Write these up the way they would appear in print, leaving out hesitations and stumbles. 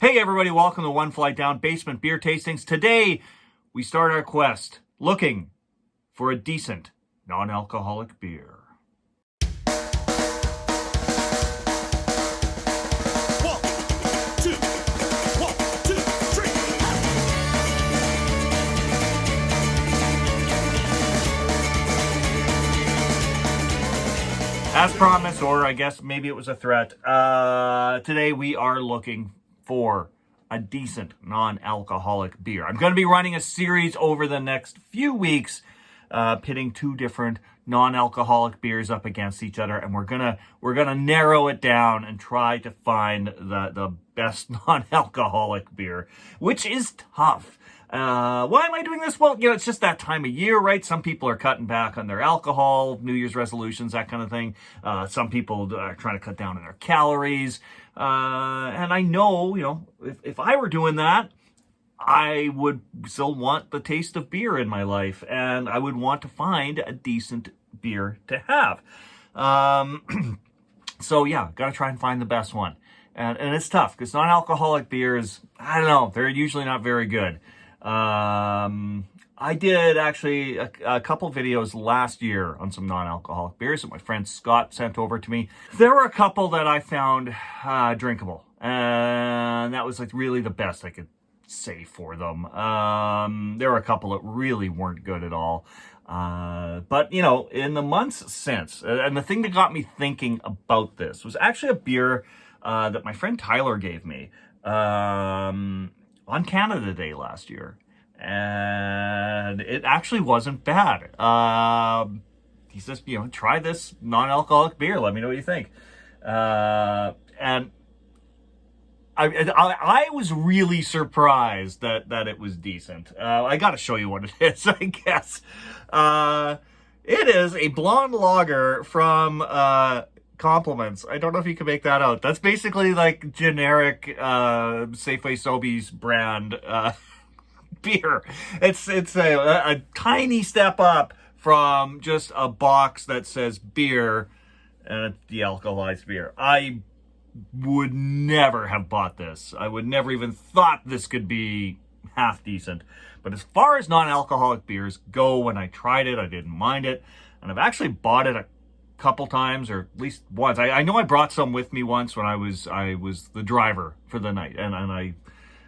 Hey everybody, welcome to One Flight Down Basement Beer Tastings. Today, we start our quest looking for a decent non-alcoholic beer. As promised, or I guess maybe it was a threat, today we are looking for a decent non-alcoholic beer. I'm going to be running a series over the next few weeks, pitting two different non-alcoholic beers up against each other, and we're gonna narrow it down and try to find the best non-alcoholic beer, which is tough. Why am I doing this? Well, it's just that time of year, right? Some people are cutting back on their alcohol, New Year's resolutions, that kind of thing. Some people are trying to cut down on their calories. And I know, if I were doing that, I would still want the taste of beer in my life, and I would want to find a decent beer to have. So yeah, gotta try and find the best one. And it's tough, because non-alcoholic beers, I don't know, they're usually not very good. I did actually a couple videos last year on some non-alcoholic beers that my friend Scott sent over to me. There were a couple that I found drinkable, and that was like really the best I could say for them. There were a couple that really weren't good at all. But in the months since, and the thing that got me thinking about this was actually a beer that my friend Tyler gave me on Canada Day last year, and it actually wasn't bad. He says, try this non-alcoholic beer. Let me know what you think. And I was really surprised that it was decent. I got to show you what it is, I guess. It is a blonde lager from Compliments. I don't know if you can make that out. That's basically like generic Safeway Sobeys brand beer. It's a tiny step up from just a box that says beer and it's de-alcoholized beer. I would never have bought this. I would never even thought this could be half decent. But as far as non-alcoholic beers go, when I tried it, I didn't mind it. And I've actually bought it a couple times, or at least once. I know I brought some with me once when I was the driver for the night, and I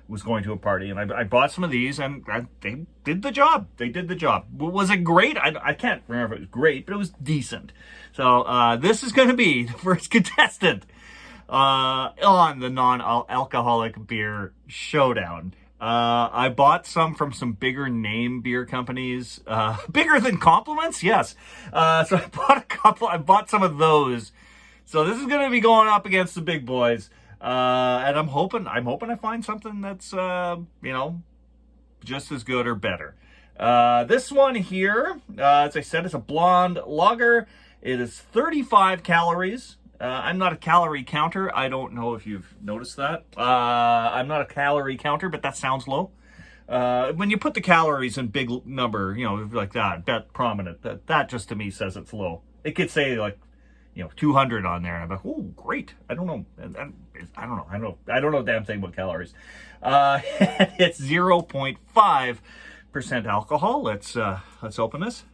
was going to a party, and I bought some of these, and they did the job. They did the job. Was it great? I can't remember if it was great, but it was decent. So this is going to be the first contestant on the non-alcoholic beer showdown. I bought some from some bigger name beer companies, bigger than Compliments, yes. So I bought a couple. I bought some of those. So this is going to be going up against the big boys, and I'm hoping I find something that's just as good or better. This one here, as I said, is a blonde lager. It is 35 calories. I'm not a calorie counter. I don't know if you've noticed that. I'm not a calorie counter, but that sounds low. When you put the calories in big number, like that prominent, that just to me says it's low. It could say like, 200 on there, and I'm like, oh, great. I don't know a damn thing about calories. It's 0.5% alcohol. Let's open this.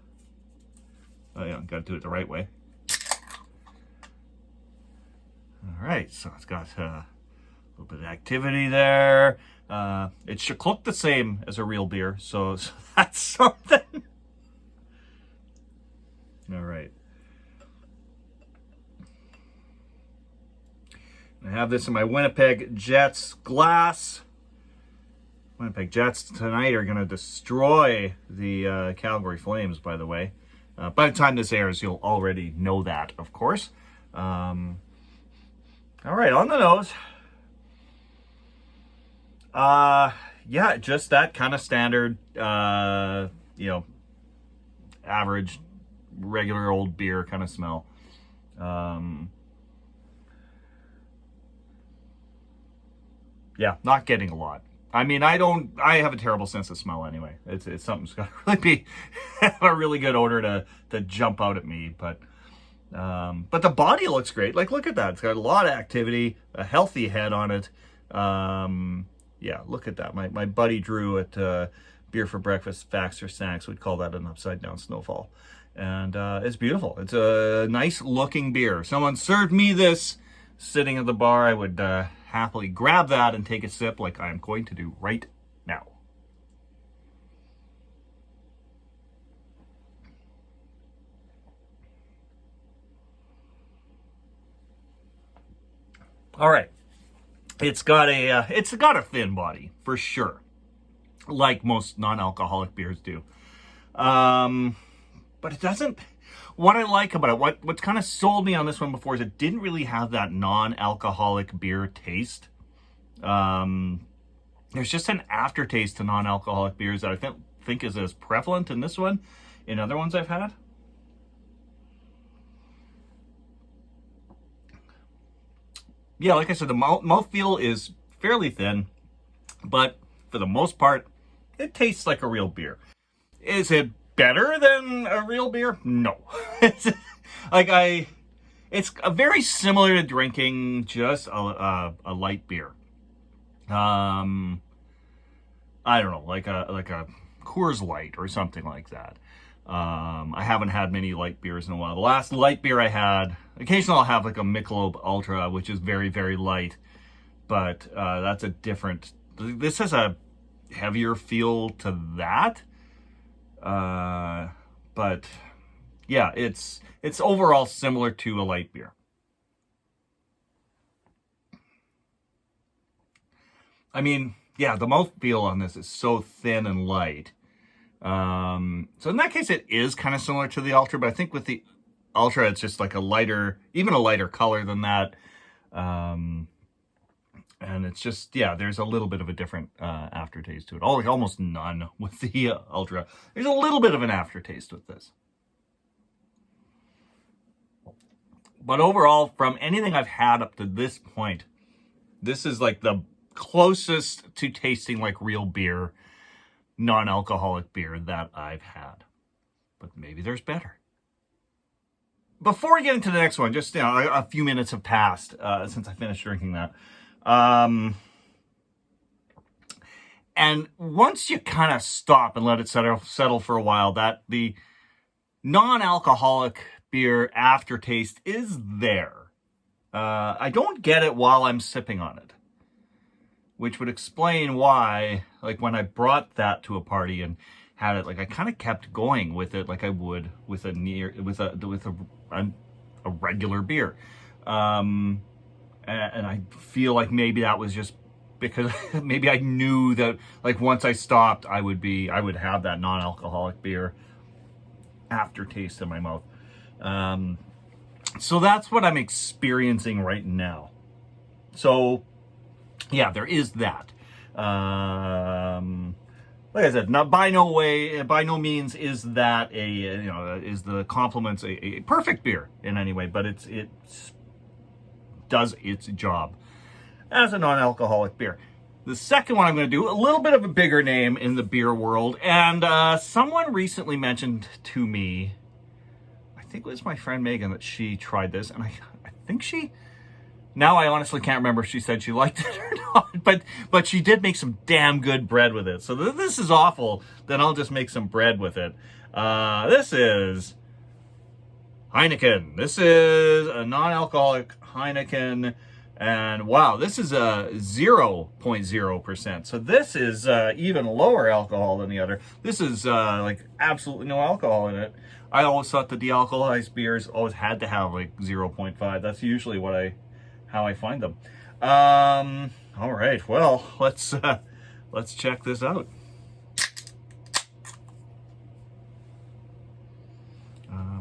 Oh yeah, got to do it the right way. All right, so it's got a little bit of activity there. It should look the same as a real beer, so that's something. All right. I have this in my Winnipeg Jets glass. Winnipeg Jets tonight are going to destroy the Calgary Flames, by the way. By the time this airs, you'll already know that, of course. All right, on the nose. Yeah, just that kind of standard, average, regular old beer kind of smell. Yeah, not getting a lot. I mean, I have a terrible sense of smell anyway. It's something's got to really be a really good odor to jump out at me, but the body looks great. Like, look at that. It's got a lot of activity, a healthy head on it. Yeah, look at that. My buddy Drew at Beer for Breakfast, Facts or Snacks would call that an upside down snowfall. And it's beautiful. It's a nice looking beer. If someone served me this sitting at the bar, I would happily grab that and take a sip like I'm going to do right now. All right. It's got a thin body for sure, like most non-alcoholic beers do. But it doesn't. What I like about it, what's kind of sold me on this one before, is it didn't really have that non-alcoholic beer taste. There's just an aftertaste to non-alcoholic beers that I think is as prevalent in this one in other ones I've had. Yeah, like I said, the mouthfeel is fairly thin, but for the most part, it tastes like a real beer. Is it better than a real beer? No. It's very similar to drinking just a light beer. I don't know, like a Coors Light or something like that. I haven't had many light beers in a while. The last light beer I had, occasionally I'll have like a Michelob Ultra, which is very, very light, but that's a different, this has a heavier feel to that. But yeah, it's overall similar to a light beer. I mean, yeah, the mouthfeel on this is so thin and light. So in that case, it is kind of similar to the Ultra, but I think with the Ultra, it's just like even a lighter color than that. And it's just, yeah, there's a little bit of a different aftertaste to it. Almost none with the Ultra. There's a little bit of an aftertaste with this. But overall, from anything I've had up to this point, this is like the closest to tasting like real beer, non-alcoholic beer that I've had. But maybe there's better. Before we get into the next one, just a few minutes have passed since I finished drinking that. And once you kind of stop and let it settle for a while, that the non-alcoholic beer aftertaste is there. I don't get it while I'm sipping on it, which would explain why, like when I brought that to a party and had it, like I kind of kept going with it, like I would with a regular beer. And I feel like maybe that was just because maybe I knew that like once I stopped, I would have that non-alcoholic beer aftertaste in my mouth. So that's what I'm experiencing right now. So yeah, there is that. Like I said, by no means is that is the Compliments a perfect beer in any way, but it does its job as a non-alcoholic beer. The second one I'm going to do, a little bit of a bigger name in the beer world, and someone recently mentioned to me, I think it was my friend Megan, that she tried this, and I think now I honestly can't remember if she said she liked it or not, but she did make some damn good bread with it. So this is awful, then I'll just make some bread with it. This is Heineken. This is a non-alcoholic Heineken, and wow, this is a 0.0%. So this is even lower alcohol than the other. This is like absolutely no alcohol in it. I always thought the de-alcoholized beers always had to have like 0.5. That's usually how I find them. All right, well, let's check this out.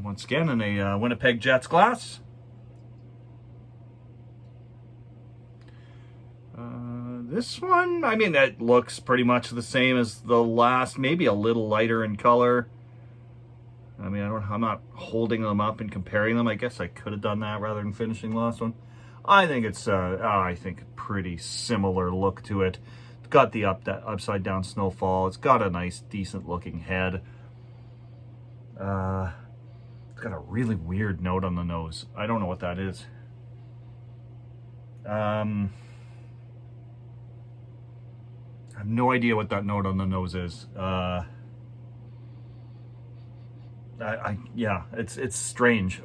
Once again, in a Winnipeg Jets glass. This one, I mean, that looks pretty much the same as the last, maybe a little lighter in color. I mean, I'm not holding them up and comparing them. I guess I could have done that rather than finishing the last one. I think it's a pretty similar look to it. It's got the upside down snowfall. It's got a nice, decent looking head. It's got a really weird note on the nose. I don't know what that is. I have no idea what that note on the nose is. Yeah, it's strange.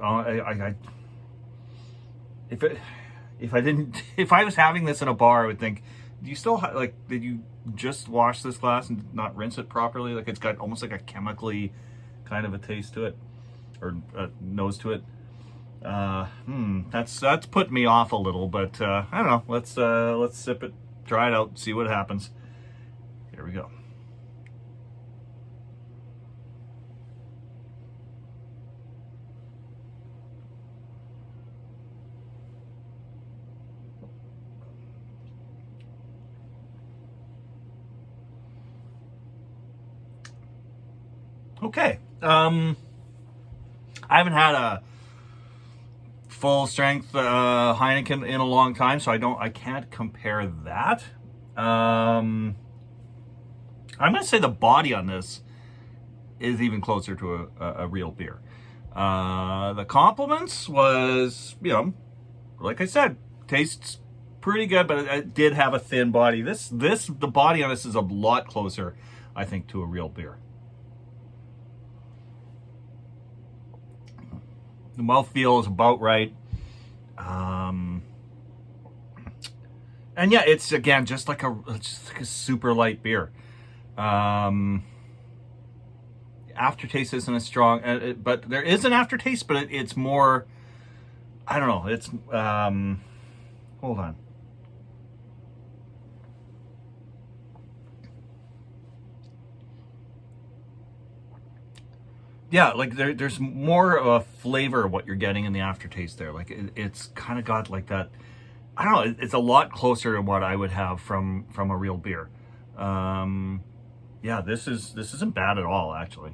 If I was having this in a bar, I would think, do you still like, did you just wash this glass and not rinse it properly? Like, it's got almost like a chemically kind of a taste to it, or a nose to it. That's put me off a little, but I don't know. Let's sip it, try it out, see what happens. Here we go. Okay. I haven't had a full strength Heineken in a long time, so I can't compare that. I'm gonna say the body on this is even closer to a real beer. The compliments was, like I said, tastes pretty good, but it did have a thin body. The body on this is a lot closer, I think, to a real beer. The mouthfeel is about right. And yeah, it's again just like a super light beer. Aftertaste isn't as strong, but there is an aftertaste, but it's more, I don't know. It's hold on. Yeah, like there's more of a flavor of what you're getting in the aftertaste there. Like it's kind of got like that. I don't know. It's a lot closer to what I would have from a real beer. Yeah, this isn't bad at all, actually.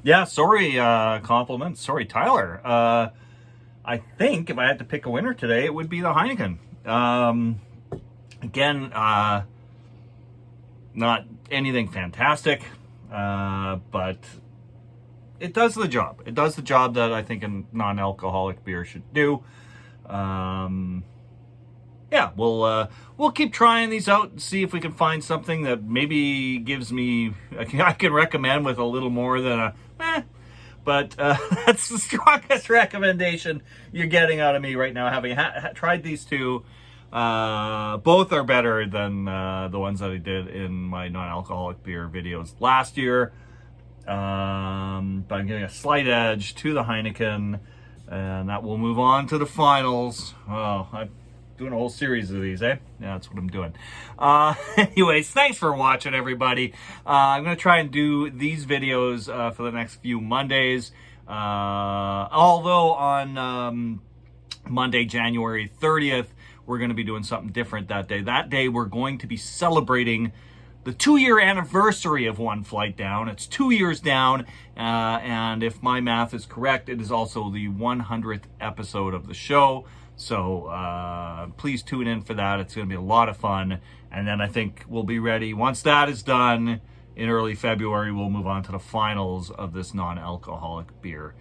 Yeah, sorry, compliments. Sorry, Tyler. I think if I had to pick a winner today, it would be the Heineken. Again, not anything fantastic, but it does the job. It does the job that I think a non-alcoholic beer should do. Yeah, we'll keep trying these out and see if we can find something that maybe gives me, I can recommend with a little more than a but that's the strongest recommendation you're getting out of me right now, having tried these two. Both are better than the ones that I did in my non-alcoholic beer videos last year. But I'm giving a slight edge to the Heineken, and that will move on to the finals. Oh, I'm doing a whole series of these, eh? Yeah, that's what I'm doing. Anyways, thanks for watching, everybody. I'm going to try and do these videos for the next few Mondays. Although on Monday, January 30th, we're going to be doing something different that day. That day, we're going to be celebrating the 2-year anniversary of One Flight Down. It's 2 years down, and if my math is correct, it is also the 100th episode of the show. So please tune in for that. It's going to be a lot of fun. And then I think we'll be ready. Once that is done in early February, we'll move on to the finals of this non-alcoholic beer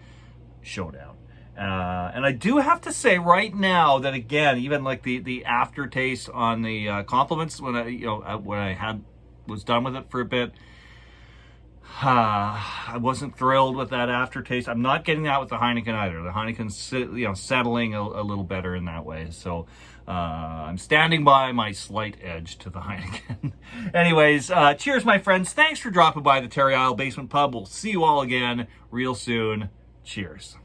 showdown. And I do have to say right now that, again, even like the aftertaste on the compliments when I was done with it for a bit, I wasn't thrilled with that aftertaste. I'm not getting that with the Heineken either. The Heineken's settling a little better in that way. So I'm standing by my slight edge to the Heineken. Anyways, cheers, my friends. Thanks for dropping by the Terry Isle Basement Pub. We'll see you all again real soon. Cheers.